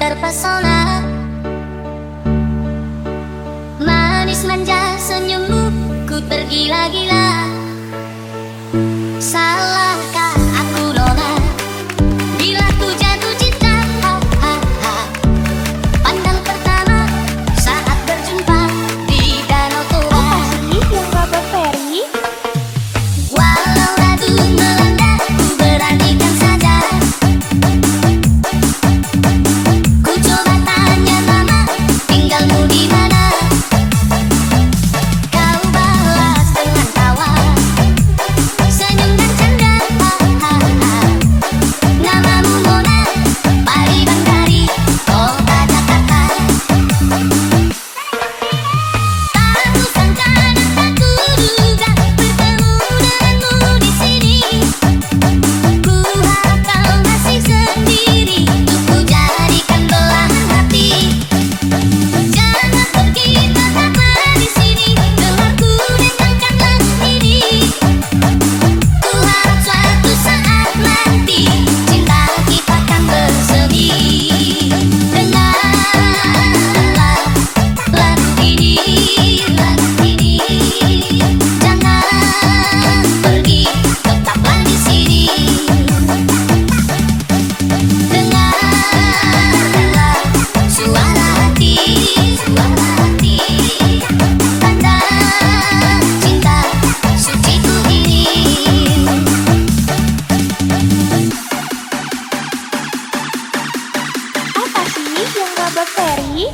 terpesona. Manis manja senyummu, ku tergila-gila. Salahkah aku nona bila ku jatuh cinta? Pandang pertama saat berjumpa di danau Toba. Apa sih yang Babak Ferry? Walau ragu melanda, ku beranikan saja. Ku coba tanya nama, tinggalmu di mana? Kau balas dengan tawa, senyum dan canda. Namamu Mona, Pariban dari kota Jakarta. Tak ku sangka dan tak ku duga bertemu denganmu di sini. Ku harap kau masih sendiri, untuk ku jadikan belahan hati. Jangan pergi, tetaplah di sini, dengarku dengarkan lagu ini. Ku harap suatu saat nanti cinta kita akan bersemi. Dengarlah lagu ini, jangan pergi, tetaplah di sini. Dengarlah suara hati, tanda cinta suciku ini. Apa sih yang Babak Ferry?